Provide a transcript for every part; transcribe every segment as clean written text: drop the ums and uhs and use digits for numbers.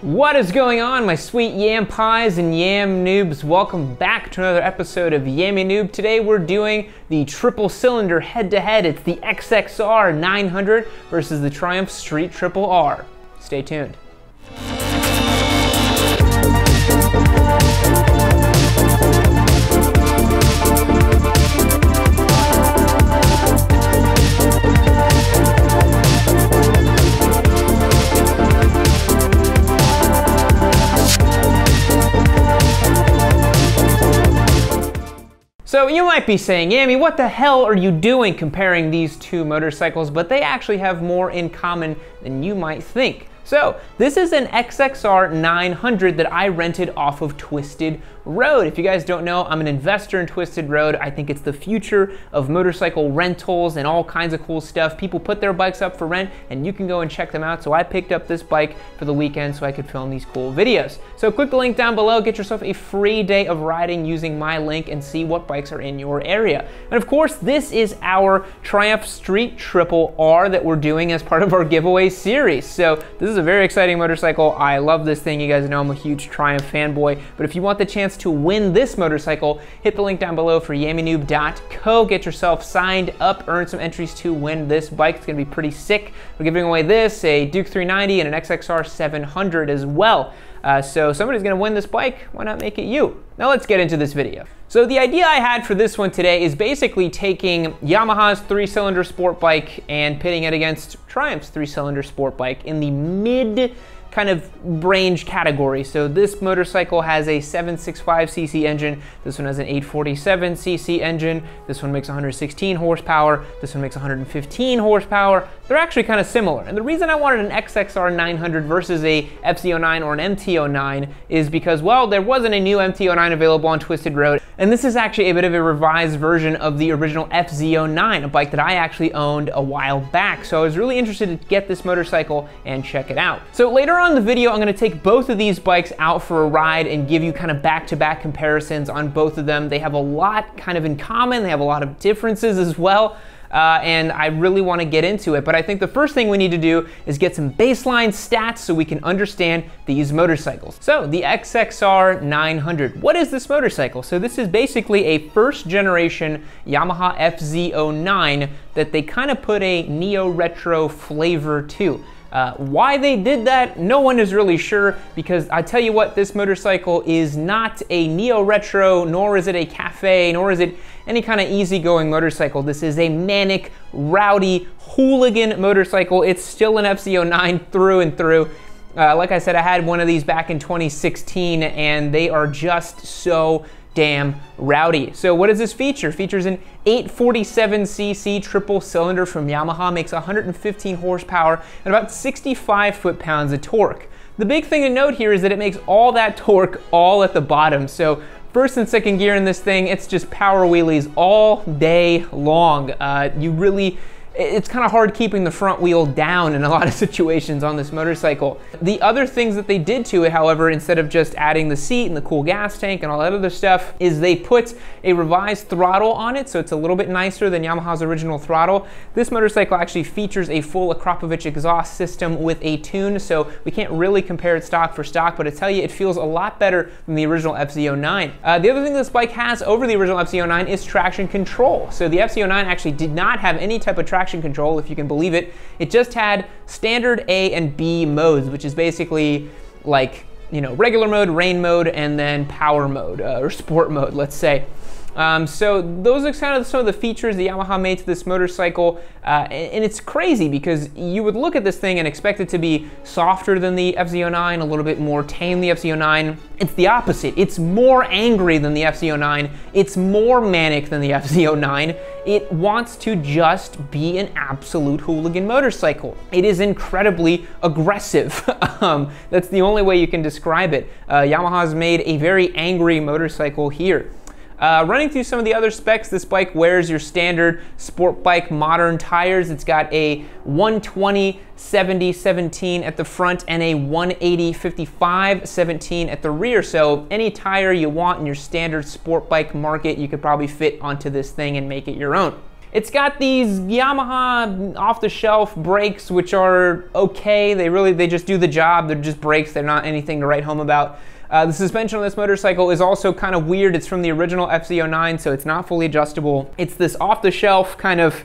What is going on, my sweet yam pies and yam noobs? Welcome back to another episode of Yammy Noob. Today we're doing the triple cylinder head-to-head. It's the XSR900 versus the Triumph Street Triple R. Stay tuned. So you might be saying, Yammy, what the hell are you doing comparing these two motorcycles? But they actually have more in common than you might think. So this is an XSR900 that I rented off of Twisted Road. If you guys don't know, I'm an investor in Twisted Road. I think it's the future of motorcycle rentals and all kinds of cool stuff. People put their bikes up for rent and you can go and check them out. So I picked up this bike for the weekend so I could film these cool videos. So click the link down below, get yourself a free day of riding using my link and see what bikes are in your area. And of course, this is our Triumph Street Triple R that we're doing as part of our giveaway series. So this is a very exciting motorcycle. I love this thing. You guys know I'm a huge Triumph fanboy, but if you want the chance to win this motorcycle, hit the link down below for yammynoob.co. Get yourself signed up, earn some entries to win this bike. It's gonna be pretty sick. We're giving away this, a Duke 390 and an XSR900 as well. So somebody's gonna win this bike. Why not make it you? Now let's get into this video. So the idea I had for this one today is basically taking Yamaha's 3-cylinder sport bike and pitting it against Triumph's 3-cylinder sport bike in the mid kind of range category. So this motorcycle has a 765cc engine. This one has an 847cc engine. This one makes 116 horsepower. This one makes 115 horsepower. They're actually kind of similar. And the reason I wanted an XSR900 versus a FZ09 or an MT09 is because, well, there wasn't a new MT09 available on Twisted Road. And this is actually a bit of a revised version of the original FZ09, a bike that I actually owned a while back. So I was really interested to get this motorcycle and check it out. So later on in the video, I'm gonna take both of these bikes out for a ride and give you kind of back-to-back comparisons on both of them. They have a lot kind of in common. They have a lot of differences as well. And I really want to get into it. But I think the first thing we need to do is get some baseline stats so we can understand these motorcycles. So the XSR900, what is this motorcycle? So this is basically a first generation Yamaha FZ09 that they kind of put a neo-retro flavor to. Why they did that, no one is really sure, because I tell you what, this motorcycle is not a neo-retro, nor is it a cafe, nor is it any kind of easygoing motorcycle. This is a manic, rowdy, hooligan motorcycle. It's still an FZ09 through and through. Like I said, I had one of these back in 2016, and they are just so damn rowdy. So what does this feature? Features an 847cc triple cylinder from Yamaha, makes 115 horsepower and about 65 foot-pounds of torque. The big thing to note here is that it makes all that torque all at the bottom. So first and second gear in this thing, it's just power wheelies all day long. It's kind of hard keeping the front wheel down in a lot of situations on this motorcycle. The other things that they did to it, however, instead of just adding the seat and the cool gas tank and all that other stuff, is they put a revised throttle on it, so it's a little bit nicer than Yamaha's original throttle. This motorcycle actually features a full Akrapovic exhaust system with a tune, so we can't really compare it stock for stock, but I tell you, it feels a lot better than the original FZ09. The other thing this bike has over the original FZ09 is traction control. So the FZ09 actually did not have any type of traction control, if you can believe it. It just had standard A and B modes, which is basically like, you know, regular mode, rain mode, and then power mode, or sport mode, let's say. So those are kind of some of the features the Yamaha made to this motorcycle, and it's crazy because you would look at this thing and expect it to be softer than the FZ09, a little bit more tame than the FZ09. It's the opposite. It's more angry than the FZ09. It's more manic than the FZ09. It wants to just be an absolute hooligan motorcycle. It is incredibly aggressive. That's the only way you can describe it. Yamaha's made a very angry motorcycle here. Running through some of the other specs, this bike wears your standard sport bike modern tires. It's got a 120/70/17 at the front and a 180/55/17 at the rear. So any tire you want in your standard sport bike market, you could probably fit onto this thing and make it your own. It's got these Yamaha off-the-shelf brakes, which are okay. They just do the job. They're just brakes. They're not anything to write home about. The suspension on this motorcycle is also kind of weird. It's from the original XSR900, so it's not fully adjustable. It's this off-the-shelf kind of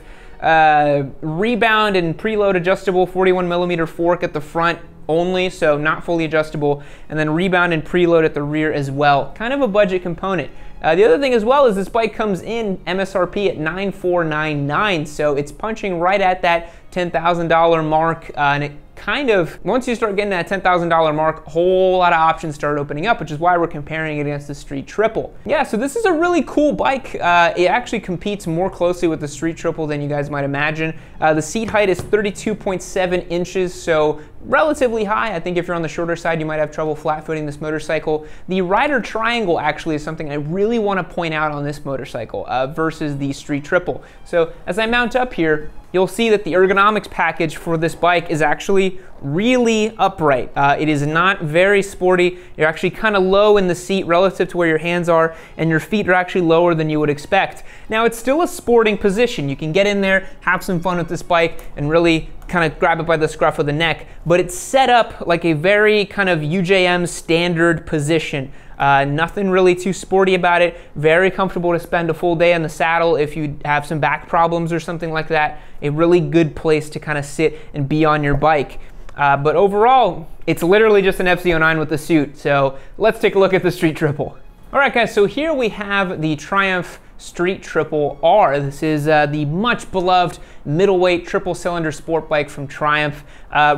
rebound and preload adjustable 41mm fork at the front only, so not fully adjustable, and then rebound and preload at the rear as well. Kind of a budget component. The other thing as well is this bike comes in MSRP at $9,499, so it's punching right at that $10,000 mark, and it kind of, once you start getting that $10,000 mark, a whole lot of options start opening up, which is why we're comparing it against the Street Triple. Yeah, so this is a really cool bike. It actually competes more closely with the Street Triple than you guys might imagine. The seat height is 32.7 inches, so relatively high. I think if you're on the shorter side, you might have trouble flat-footing this motorcycle. The rider triangle actually is something I really want to point out on this motorcycle versus the Street Triple. So as I mount up here, you'll see that the ergonomics package for this bike is actually really upright. It is not very sporty. You're actually kind of low in the seat relative to where your hands are, and your feet are actually lower than you would expect. Now, it's still a sporting position. You can get in there, have some fun with this bike, and really kind of grab it by the scruff of the neck, but it's set up like a very kind of UJM standard position. Nothing really too sporty about it. Very comfortable to spend a full day on the saddle if you have some back problems or something like that. A really good place to kind of sit and be on your bike. But overall, it's literally just an XSR900 with a suit. So let's take a look at the Street Triple. All right, guys, so here we have the Triumph Street Triple R. This is the much beloved middleweight triple cylinder sport bike from Triumph.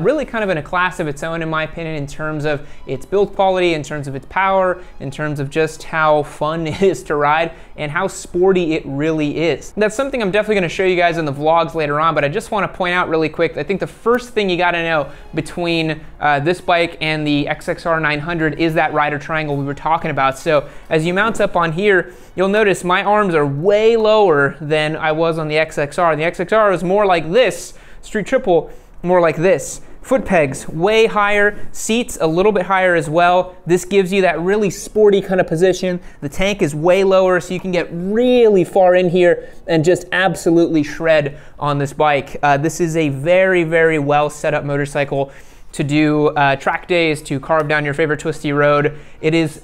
Really kind of in a class of its own, in my opinion, in terms of its build quality, in terms of its power, in terms of just how fun it is to ride, and how sporty it really is. That's something I'm definitely going to show you guys in the vlogs later on, but I just want to point out really quick, I think the first thing you got to know between this bike and the XSR900 is that rider triangle we were talking about. So as you mount up on here, you'll notice my arms are way lower than I was on the XXR. The XXR was more like this, Street Triple more like this. Foot pegs way higher, seats a little bit higher as well. This gives you that really sporty kind of position. The tank is way lower, so you can get really far in here and just absolutely shred on this bike. This is a very, very well set up motorcycle to do track days, to carve down your favorite twisty road. It is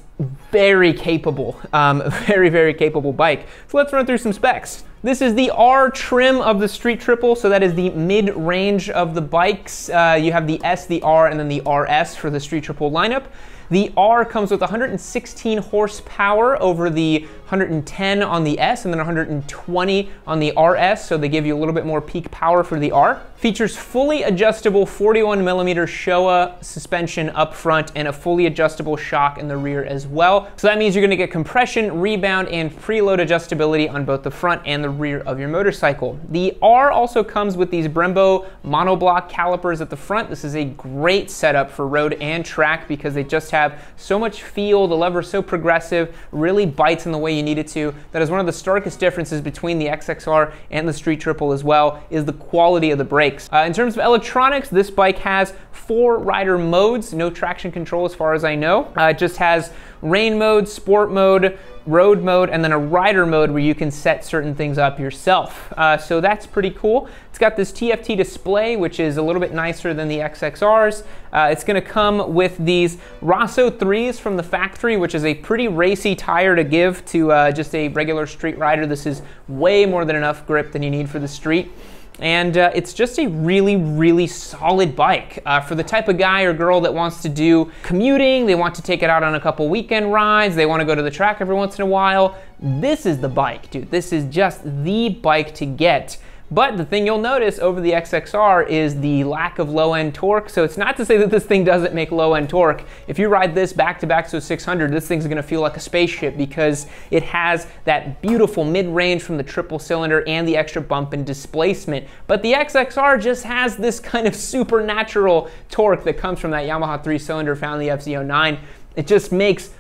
very capable, very, very capable bike. So let's run through some specs. This is the R trim of the Street Triple, so that is the mid-range of the bikes. You have the S, the R, and then the RS for the Street Triple lineup. The R comes with 116 horsepower over the 110 on the S, and then 120 on the RS, so they give you a little bit more peak power for the R. Features fully adjustable 41mm Showa suspension up front and a fully adjustable shock in the rear as well. So that means you're gonna get compression, rebound, and preload adjustability on both the front and the rear of your motorcycle. The R also comes with these Brembo Monobloc Calipers at the front. This is a great setup for road and track because they just have so much feel. The lever's so progressive, really bites in the way you need it to. That is one of the starkest differences between the XXR and the Street Triple as well, is the quality of the brakes. In terms of electronics, this bike has 4 rider modes, no traction control as far as I know. It just has rain mode, sport mode, road mode, and then a rider mode where you can set certain things up yourself. So that's pretty cool. It's got this TFT display, which is a little bit nicer than the XXRs. It's gonna come with these Rossi 3s from the factory, which is a pretty racy tire to give to just a regular street rider. This is way more than enough grip than you need for the street. And it's just a really, really solid bike for the type of guy or girl that wants to do commuting. They want to take it out on a couple weekend rides. They want to go to the track every once in a while. This is the bike, dude. This is just the bike to get. But the thing you'll notice over the XXR is the lack of low-end torque. So it's not to say that this thing doesn't make low-end torque. If you ride this back-to-back to a 600, this thing's gonna feel like a spaceship because it has that beautiful mid-range from the triple cylinder and the extra bump and displacement. But the XXR just has this kind of supernatural torque that comes from that Yamaha 3-cylinder found in the XSR9. It just makes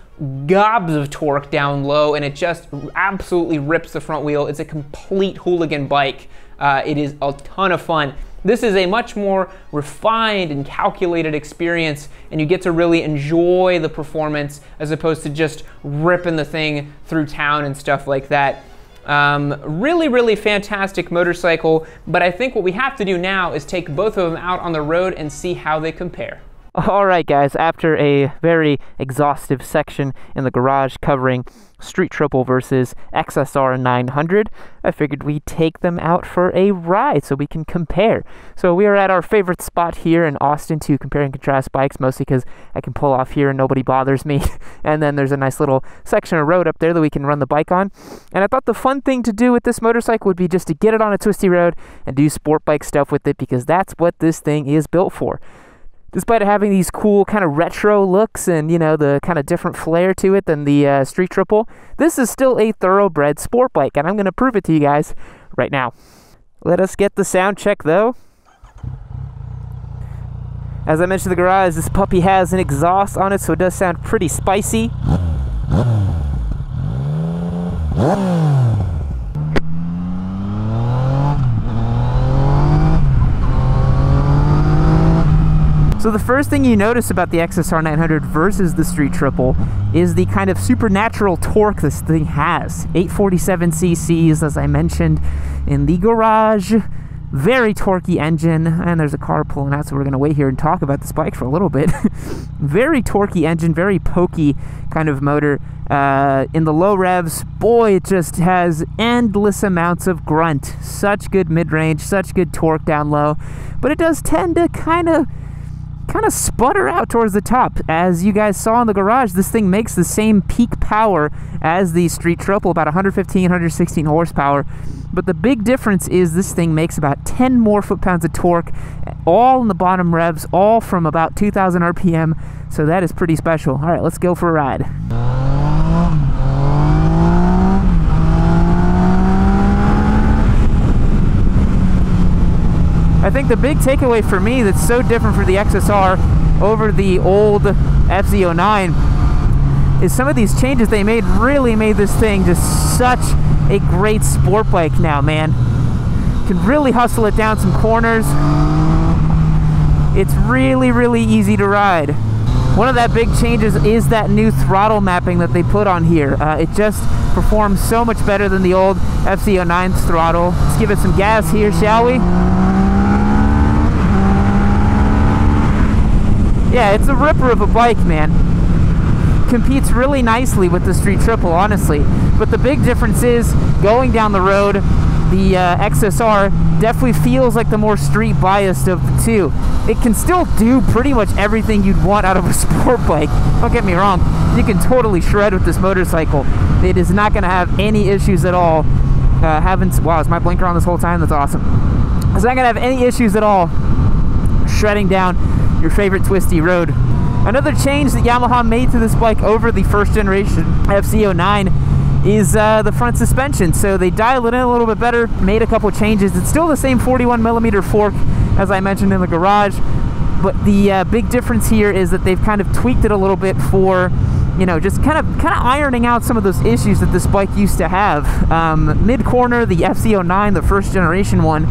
gobs of torque down low, and it just absolutely rips the front wheel. It's a complete hooligan bike. It is a ton of fun. This is a much more refined and calculated experience, and you get to really enjoy the performance as opposed to just ripping the thing through town and stuff like that. Really fantastic motorcycle, but I think what we have to do now is take both of them out on the road and see how they compare. Alright guys, after a very exhaustive section in the garage covering Street Triple versus XSR900, I figured we'd take them out for a ride so we can compare. So we are at our favorite spot here in Austin to compare and contrast bikes, mostly because I can pull off here and nobody bothers me. And then there's a nice little section of road up there that we can run the bike on. And I thought the fun thing to do with this motorcycle would be just to get it on a twisty road and do sport bike stuff with it, because that's what this thing is built for. Despite having these cool kind of retro looks and, you know, the kind of different flair to it than the Street Triple, this is still a thoroughbred sport bike, and I'm going to prove it to you guys right now. Let us get the sound check, though. As I mentioned in the garage, this puppy has an exhaust on it, so it does sound pretty spicy. So the first thing you notice about the XSR900 versus the Street Triple is the kind of supernatural torque this thing has. 847 cc's, as I mentioned in the garage. Very torquey engine, and there's a car pulling out, so we're going to wait here and talk about this bike for a little bit. Very torquey engine, very pokey kind of motor. In the low revs, boy, it just has endless amounts of grunt. Such good mid-range, such good torque down low, but it does tend to kind of sputter out towards the top. As you guys saw in the garage, this thing makes the same peak power as the Street Triple, about 115, 116 horsepower. But the big difference is this thing makes about 10 more foot-pounds of torque, all in the bottom revs, all from about 2,000 RPM. So that is pretty special. All right, let's go for a ride. I think the big takeaway for me that's so different for the XSR over the old FZ09 is some of these changes they made really made this thing just such a great sport bike now, man. You can really hustle it down some corners. It's really easy to ride. One of that big changes is that new throttle mapping that they put on here. It just performs so much better than the old FZ09's throttle. Let's give it some gas here, shall we? Yeah, it's a ripper of a bike, man. Competes really nicely with the Street Triple, honestly. But the big difference is, going down the road, the XSR definitely feels like the more street-biased of the two. It can still do pretty much everything you'd want out of a sport bike. Don't get me wrong, you can totally shred with this motorcycle. It is not going to have any issues at all. Wow, is my blinker on this whole time? That's awesome. It's not going to have any issues at all shredding down your favorite twisty road. Another change that Yamaha made to this bike over the first generation FZ09 is the front suspension. So they dialed it in a little bit better, made a couple changes. It's still the same 41mm fork as I mentioned in the garage, but the big difference here is that they've kind of tweaked it a little bit for, you know, just kind of ironing out some of those issues that this bike used to have. Mid-corner, the FZ09, the first generation one,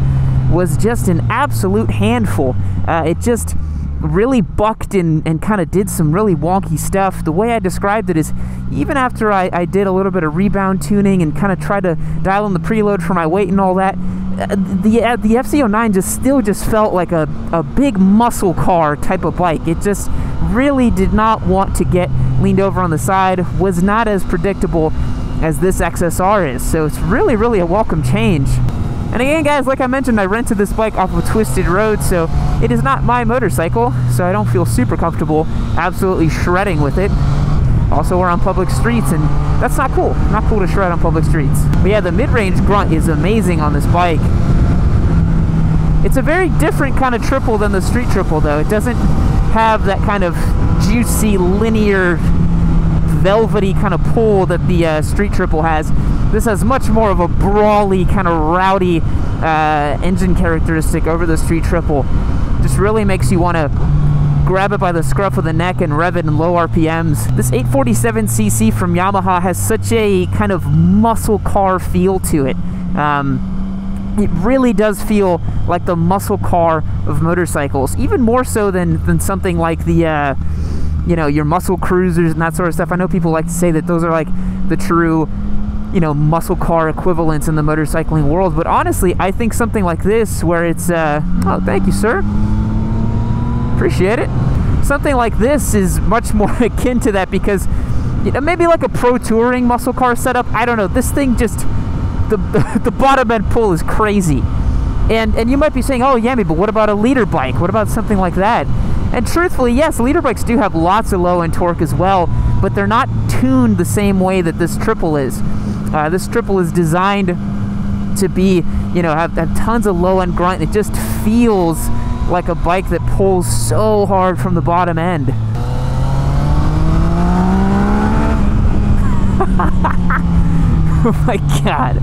was just an absolute handful. It just really bucked and kind of did some really wonky stuff. The way I described it is, even after I did a little bit of rebound tuning and kind of tried to dial in the preload for my weight and all that, the FZ09 still felt like a big muscle car type of bike. It just really did not want to get leaned over on the side, was not as predictable as this XSR is. So it's really a welcome change. And again, guys, like I mentioned, I rented this bike off of a twisted road, so it is not my motorcycle, so I don't feel super comfortable absolutely shredding with it. Also, we're on public streets, and that's not cool. Not cool to shred on public streets. But yeah, the mid-range grunt is amazing on this bike. It's a very different kind of triple than the Street Triple, though. It doesn't have that kind of juicy, linear, velvety kind of pull that the Street Triple has. This has much more of a brawly, kind of rowdy engine characteristic over the Street Triple. Just really makes you want to grab it by the scruff of the neck and rev it in low RPMs. This 847cc from Yamaha has such a kind of muscle car feel to it. It really does feel like the muscle car of motorcycles, even more so than something like the you know, your muscle cruisers and that sort of stuff. I know people like to say that those are like the true you know, muscle car equivalents in the motorcycling world. But honestly, I think something like this, where it's, oh, thank you, sir. Appreciate it. Something like this is much more akin to that, because, you know, maybe like a pro touring muscle car setup. I don't know. This thing just, the bottom end pull is crazy. And you might be saying, oh, Yami, but what about a leader bike? What about something like that? And truthfully, yes, leader bikes do have lots of low-end torque as well, but they're not tuned the same way that this triple is. This triple is designed to be, you know, have tons of low-end grunt. It just feels like a bike that pulls so hard from the bottom end. Oh my God.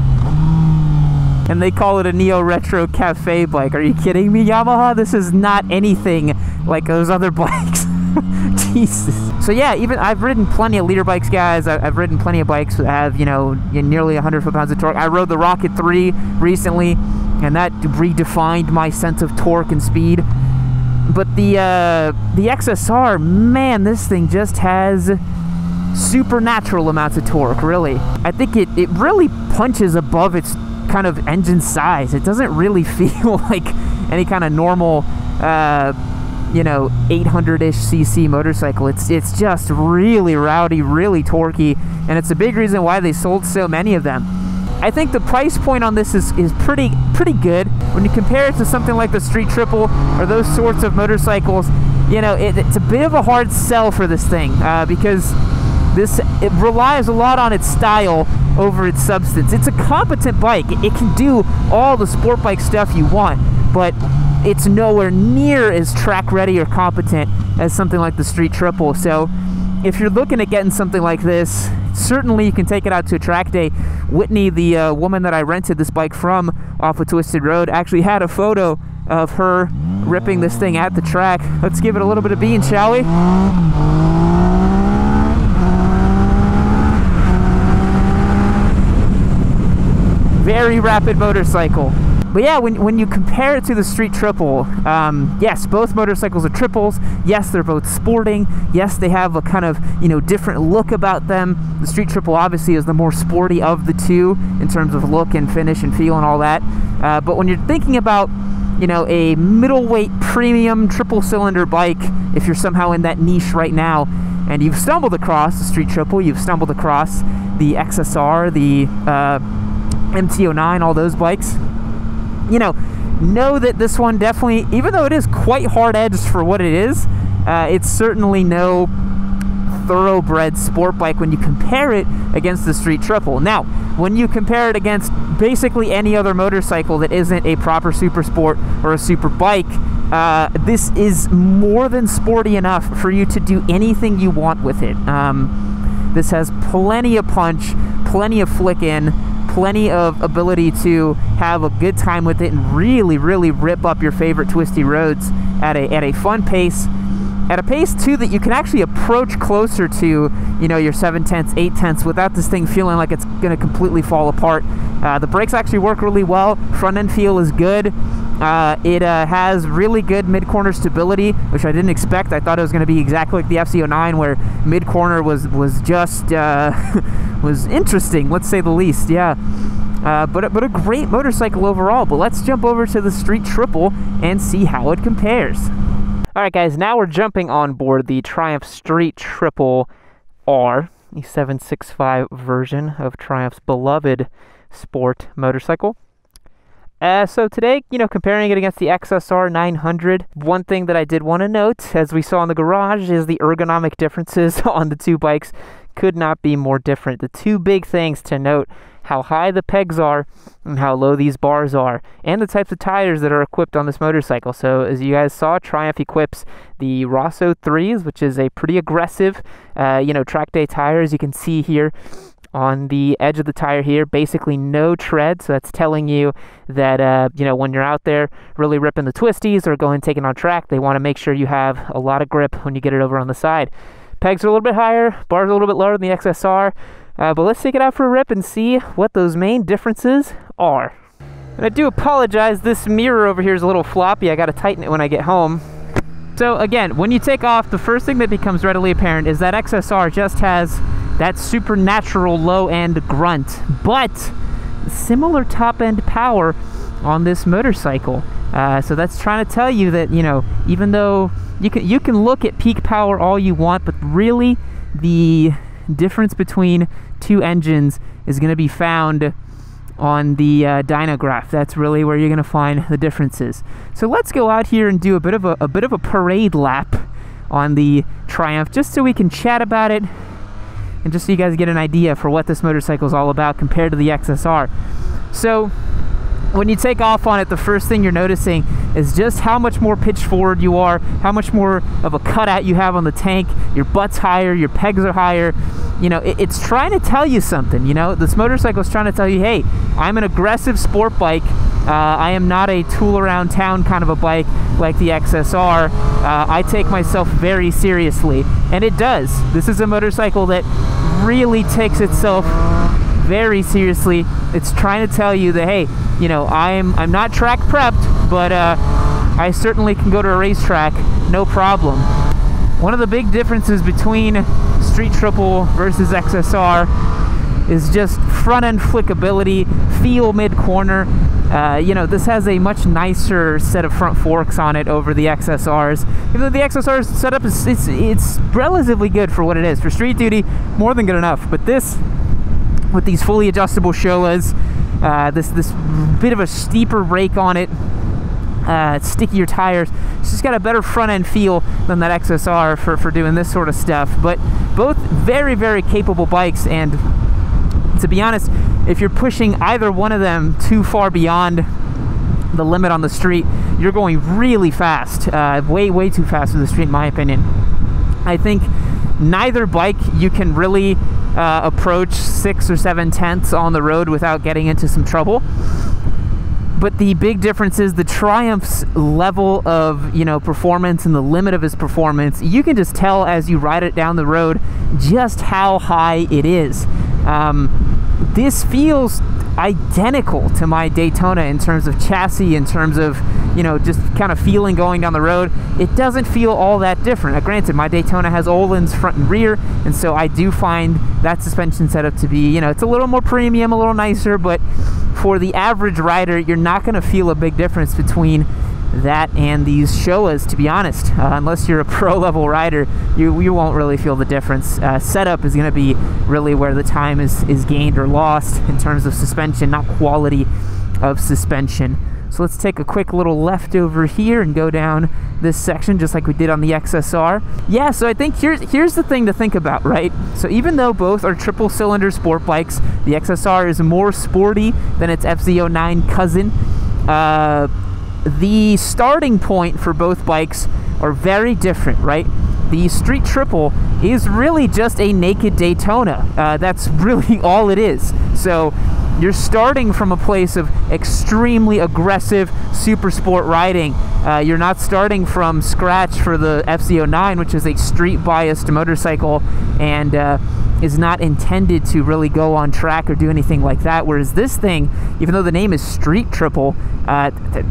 And they call it a Neo Retro Cafe bike. Are you kidding me, Yamaha? This is not anything like those other bikes. Jesus. So yeah, even I've ridden plenty of leader bikes, guys. I've ridden plenty of bikes that have, you know, nearly 100 foot-pounds of torque. I rode the Rocket 3 recently, and that redefined my sense of torque and speed. But the XSR, man, this thing just has supernatural amounts of torque, really. I think it really punches above its kind of engine size. It doesn't really feel like any kind of normal, you know, 800-ish cc motorcycle. It's just really rowdy, really torquey, and it's a big reason why they sold so many of them. I think the price point on this is pretty good. When you compare it to something like the Street Triple or those sorts of motorcycles, you know, it's a bit of a hard sell for this thing, because it relies a lot on its style over its substance. It's a competent bike. It can do all the sport bike stuff you want, but it's nowhere near as track ready or competent as something like the Street Triple. So if you're looking at getting something like this, certainly you can take it out to a track day. Whitney, the woman that I rented this bike from off of Twisted Road, actually had a photo of her ripping this thing at the track. Let's give it a little bit of bean, shall we? Very rapid motorcycle. But yeah, when you compare it to the Street Triple, yes, both motorcycles are triples. Yes, they're both sporting. Yes, they have a kind of, you know, different look about them. The Street Triple obviously is the more sporty of the two in terms of look and finish and feel and all that. But when you're thinking about, you know, a middleweight premium triple cylinder bike, if you're somehow in that niche right now, and you've stumbled across the Street Triple, you've stumbled across the XSR, the MT-09, all those bikes, you know that this one definitely, even though it is quite hard-edged for what it is, it's certainly no thoroughbred sport bike when you compare it against the Street Triple. Now, when you compare it against basically any other motorcycle that isn't a proper super sport or a super bike, this is more than sporty enough for you to do anything you want with it. This has plenty of punch, plenty of flick in, plenty of ability to have a good time with it and really, really rip up your favorite twisty roads at a fun pace. At a pace, too, that you can actually approach closer to, you know, your 7/10, 8/10 without this thing feeling like it's going to completely fall apart. The brakes actually work really well. Front end feel is good. It has really good mid-corner stability, which I didn't expect. I thought it was going to be exactly like the FC09, where mid-corner was just was interesting, let's say the least. Yeah. But a great motorcycle overall. But let's jump over to the Street Triple and see how it compares. Alright guys, now we're jumping on board the Triumph Street Triple R, the 765 version of Triumph's beloved sport motorcycle. So today, you know, comparing it against the XSR900, one thing that I did want to note, as we saw in the garage, is the ergonomic differences on the two bikes could not be more different. The two big things to note: how high the pegs are and how low these bars are, and the types of tires that are equipped on this motorcycle. So as you guys saw, Triumph equips the Rossi 3s, which is a pretty aggressive, you know, track day tire, as you can see here on the edge of the tire here. Basically no tread, so that's telling you that, you know, when you're out there really ripping the twisties or going taking on track, they want to make sure you have a lot of grip when you get it over on the side. Pegs are a little bit higher, bars are a little bit lower than the XSR. But let's take it out for a rip and see what those main differences are. And I do apologize, this mirror over here is a little floppy. I got to tighten it when I get home. So again, when you take off, the first thing that becomes readily apparent is that XSR just has that supernatural low-end grunt, but similar top-end power on this motorcycle. So that's trying to tell you that, you know, even though you can look at peak power all you want, but really the difference between two engines is going to be found on the dyno graph. That's really where you're going to find the differences. So let's go out here and do a bit of a parade lap on the Triumph, just so we can chat about it and just so you guys get an idea for what this motorcycle is all about compared to the XSR. So when you take off on it, the first thing you're noticing is just how much more pitch forward you are, how much more of a cutout you have on the tank. Your butt's higher, your pegs are higher. You know, it's trying to tell you something. You know, this motorcycle is trying to tell you, hey, I'm an aggressive sport bike. I am not a tool around town kind of a bike like the XSR. I take myself very seriously, and it does. This is a motorcycle that really takes itself very seriously. It's trying to tell you that, hey, you know, I'm not track prepped, but I certainly can go to a racetrack, no problem. One of the big differences between Street Triple versus XSR is just front end flickability, feel mid-corner. You know, this has a much nicer set of front forks on it over the XSRs. Even though the XSR's setup is it's relatively good for what it is. For street duty, more than good enough. But this, with these fully adjustable Showas, this bit of a steeper rake on it, stickier tires, it's just got a better front end feel than that XSR for doing this sort of stuff. But both very, very capable bikes, and to be honest, if you're pushing either one of them too far beyond the limit on the street, you're going really fast, way too fast in the street in my opinion. I think neither bike you can really approach 6 or 7 tenths on the road without getting into some trouble. But the big difference is the Triumph's level of, you know, performance and the limit of its performance. You can just tell as you ride it down the road just how high it is. This feels identical to my Daytona in terms of chassis, in terms of, you know, just kind of feeling going down the road. It doesn't feel all that different. Now, granted, my Daytona has Öhlins front and rear, and so I do find that suspension setup to be, you know, it's a little more premium, a little nicer, but for the average rider, you're not going to feel a big difference between that and these Showas, to be honest. Unless you're a pro-level rider, you won't really feel the difference. Setup is going to be really where the time is gained or lost in terms of suspension, not quality of suspension. So let's take a quick little left over here and go down this section just like we did on the XSR. Yeah, so I think here's the thing to think about, right? So even though both are triple cylinder sport bikes, the XSR is more sporty than its FZ09 cousin. The starting point for both bikes are very different, right? The Street Triple is really just a naked Daytona. That's really all it is. So you're starting from a place of extremely aggressive super sport riding. You're not starting from scratch for the FZ09, which is a street biased motorcycle and is not intended to really go on track or do anything like that. Whereas this thing, even though the name is Street Triple,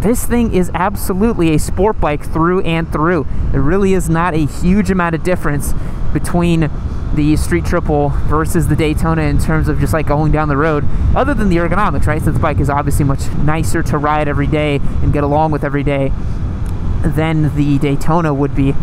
this thing is absolutely a sport bike through and through. There really is not a huge amount of difference between the Street Triple versus the Daytona in terms of just like going down the road, other than the ergonomics, right? So the bike is obviously much nicer to ride every day and get along with every day than the Daytona would be.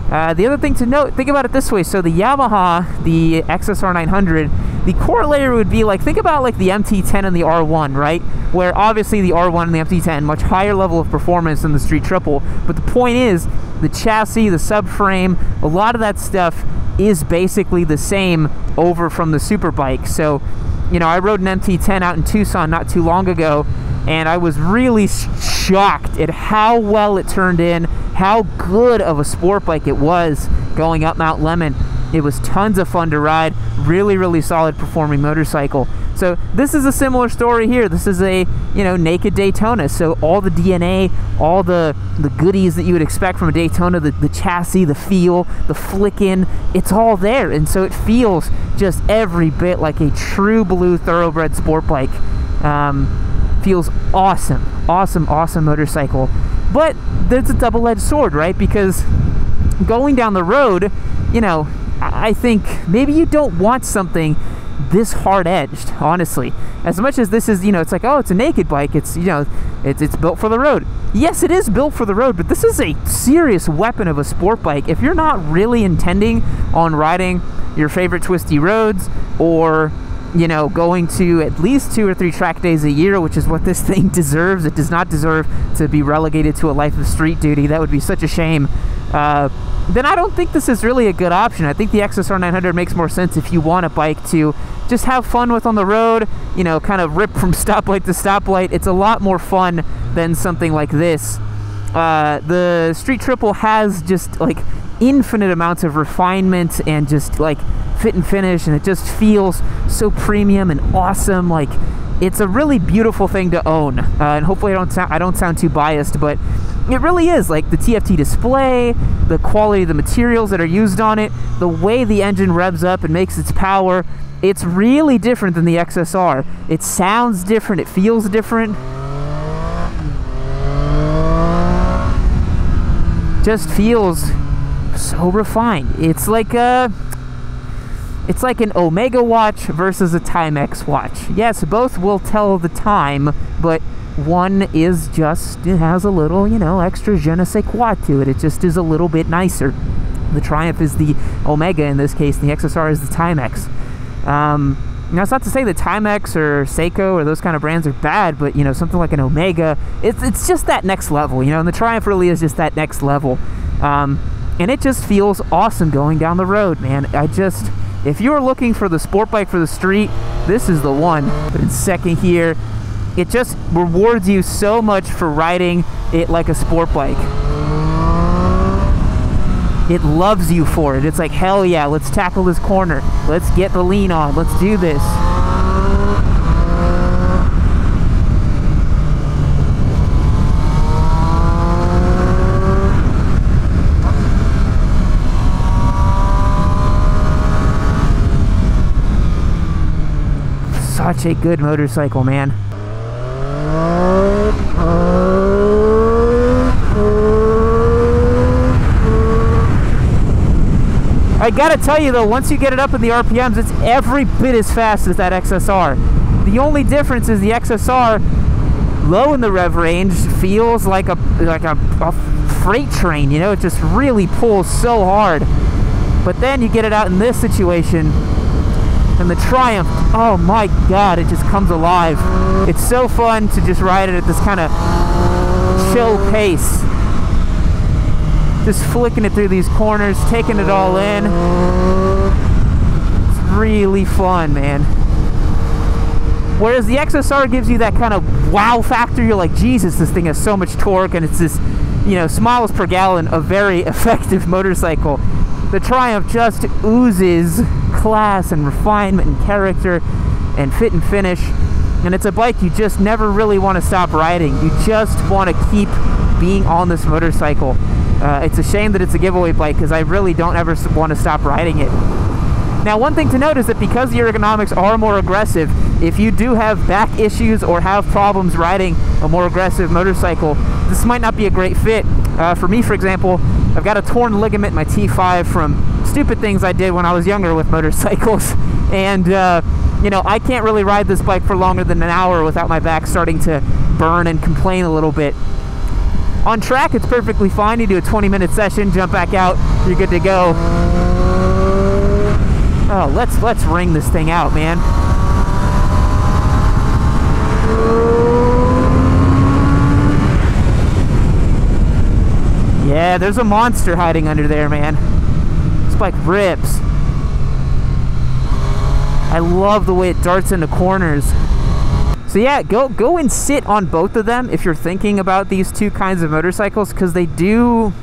The other thing to note, think about it this way. So the Yamaha, the XSR900, the corollary would be like, think about like the MT10 and the R1, right? Where obviously the R1 and the MT10, much higher level of performance than the Street Triple. But the point is, the chassis, the subframe, a lot of that stuff is basically the same over from the Superbike. So, you know, I rode an MT10 out in Tucson not too long ago, and I was really shocked at how well it turned in, how good of a sport bike it was going up Mount Lemmon. It was tons of fun to ride, really solid performing motorcycle. So this is a similar story here. This is a, you know, naked Daytona. So all the DNA, all the goodies that you would expect from a Daytona, the chassis, the feel, the flicking, it's all there. And so it feels just every bit like a true blue thoroughbred sport bike. Feels awesome motorcycle. But there's a double-edged sword, right? Because going down the road, you know, I think maybe you don't want something this hard-edged, honestly. As much as this is, you know, it's like, oh, it's a naked bike, it's, you know, it's built for the road. Yes, it is built for the road, but this is a serious weapon of a sport bike. If you're not really intending on riding your favorite twisty roads, or, you know, going to at least 2 or 3 track days a year, which is what this thing deserves. It does not deserve to be relegated to a life of street duty. That would be such a shame. Then I don't think this is really a good option. I think the XSR900 makes more sense if you want a bike to just have fun with on the road, you know, kind of rip from stoplight to stoplight. It's a lot more fun than something like this. The Street Triple has just like infinite amounts of refinement and just like fit and finish, and it just feels so premium and awesome. Like, it's a really beautiful thing to own, and hopefully I don't sound too biased, but it really is. Like, the TFT display, the quality of the materials that are used on it, the way the engine revs up and makes its power, it's really different than the XSR. It sounds different, it feels different. Just feels so refined. It's like an Omega watch versus a Timex watch. Yes, both will tell the time, but one is just, it has a little, you know, extra je ne sais quoi to it. It just is a little bit nicer. The Triumph is the Omega in this case, and the XSR is the Timex. Now, it's not to say that Timex or Seiko or those kind of brands are bad, but, you know, something like an Omega, it's just that next level, you know, and the Triumph really is just that next level. And it just feels awesome going down the road, man. If you're looking for the sport bike for the street, this is the one. But in second here, it just rewards you so much for riding it like a sport bike. It loves you for it. It's like, hell yeah, let's tackle this corner. Let's get the lean on. Let's do this. Such a good motorcycle, man. I gotta tell you though, once you get it up in the RPMs, it's every bit as fast as that XSR. The only difference is the XSR, low in the rev range, feels like a freight train, you know? It just really pulls so hard. But then you get it out in this situation, and the Triumph, oh my god, it just comes alive. It's so fun to just ride it at this kind of chill pace. Just flicking it through these corners, taking it all in. It's really fun, man. Whereas the XSR gives you that kind of wow factor. You're like, Jesus, this thing has so much torque, and it's this, you know, miles per gallon, a very effective motorcycle. The Triumph just oozes class and refinement and character and fit and finish, and it's a bike you just never really want to stop riding. You just want to keep being on this motorcycle. It's a shame that it's a giveaway bike, because I really don't ever want to stop riding it. Now, one thing to note is that because the ergonomics are more aggressive, if you do have back issues or have problems riding a more aggressive motorcycle, this might not be a great fit. For me, for example, I've got a torn ligament in my T5 from stupid things I did when I was younger with motorcycles, and you know, I can't really ride this bike for longer than an hour without my back starting to burn and complain a little bit. On track, it's perfectly fine. You do a 20-minute session, jump back out, you're good to go. Oh, let's ring this thing out, man. Yeah, there's a monster hiding under there, man. This bike rips. I love the way it darts into corners. So yeah, go and sit on both of them if you're thinking about these two kinds of motorcycles, because they do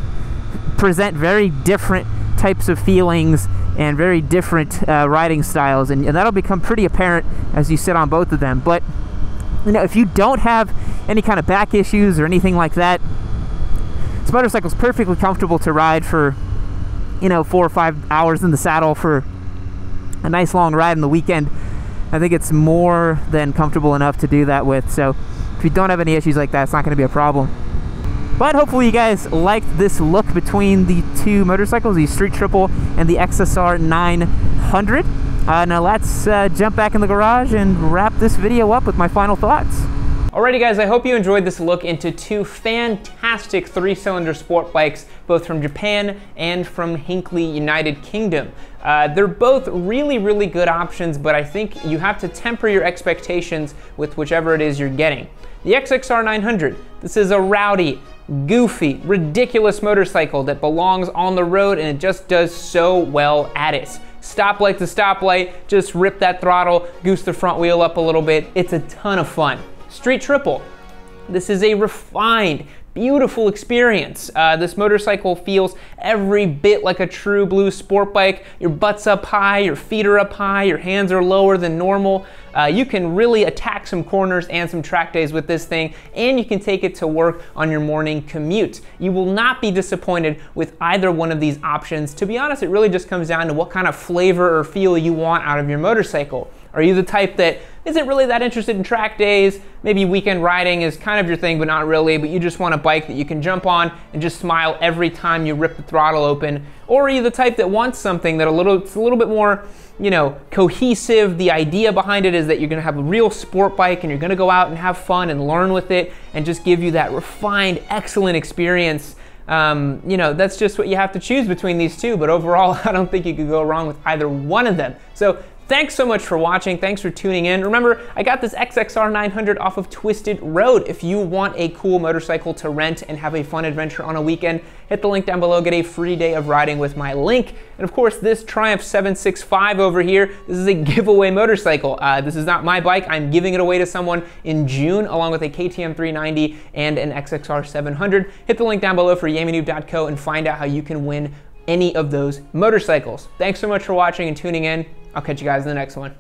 present very different types of feelings and very different riding styles, and that'll become pretty apparent as you sit on both of them. But you know, if you don't have any kind of back issues or anything like that, this motorcycle is perfectly comfortable to ride for, you know, 4 or 5 hours in the saddle for a nice long ride in the weekend. I think it's more than comfortable enough to do that with. So if you don't have any issues like that, it's not going to be a problem. But hopefully you guys liked this look between the two motorcycles, the Street Triple and the XSR900. Now let's jump back in the garage and wrap this video up with my final thoughts. Alrighty guys, I hope you enjoyed this look into two fantastic 3-cylinder sport bikes, both from Japan and from Hinckley, United Kingdom. They're both really, really good options, but I think you have to temper your expectations with whichever it is you're getting. The XSR900, this is a rowdy, goofy, ridiculous motorcycle that belongs on the road, and it just does so well at it. Stoplight to stoplight, just rip that throttle, goose the front wheel up a little bit. It's a ton of fun. Street Triple, this is a refined, beautiful experience. This motorcycle feels every bit like a true blue sport bike. Your butt's up high, your feet are up high, your hands are lower than normal. You can really attack some corners and some track days with this thing, and you can take it to work on your morning commute. You will not be disappointed with either one of these options. To be honest, it really just comes down to what kind of flavor or feel you want out of your motorcycle. Are you the type that isn't really that interested in track days? Maybe weekend riding is kind of your thing, but not really, but you just want a bike that you can jump on and just smile every time you rip the throttle open? Or are you the type that wants something that it's a little bit more, you know, cohesive? The idea behind it is that you're gonna have a real sport bike and you're gonna go out and have fun and learn with it and just give you that refined, excellent experience. You know, that's just what you have to choose between these two, but overall, I don't think you could go wrong with either one of them. So thanks so much for watching. Thanks for tuning in. Remember, I got this XSR900 off of Twisted Road. If you want a cool motorcycle to rent and have a fun adventure on a weekend, hit the link down below, get a free day of riding with my link. And of course, this Triumph 765 over here, this is a giveaway motorcycle. This is not my bike. I'm giving it away to someone in June, along with a KTM 390 and an XSR 700. Hit the link down below for yamanoob.co and find out how you can win any of those motorcycles. Thanks so much for watching and tuning in. I'll catch you guys in the next one.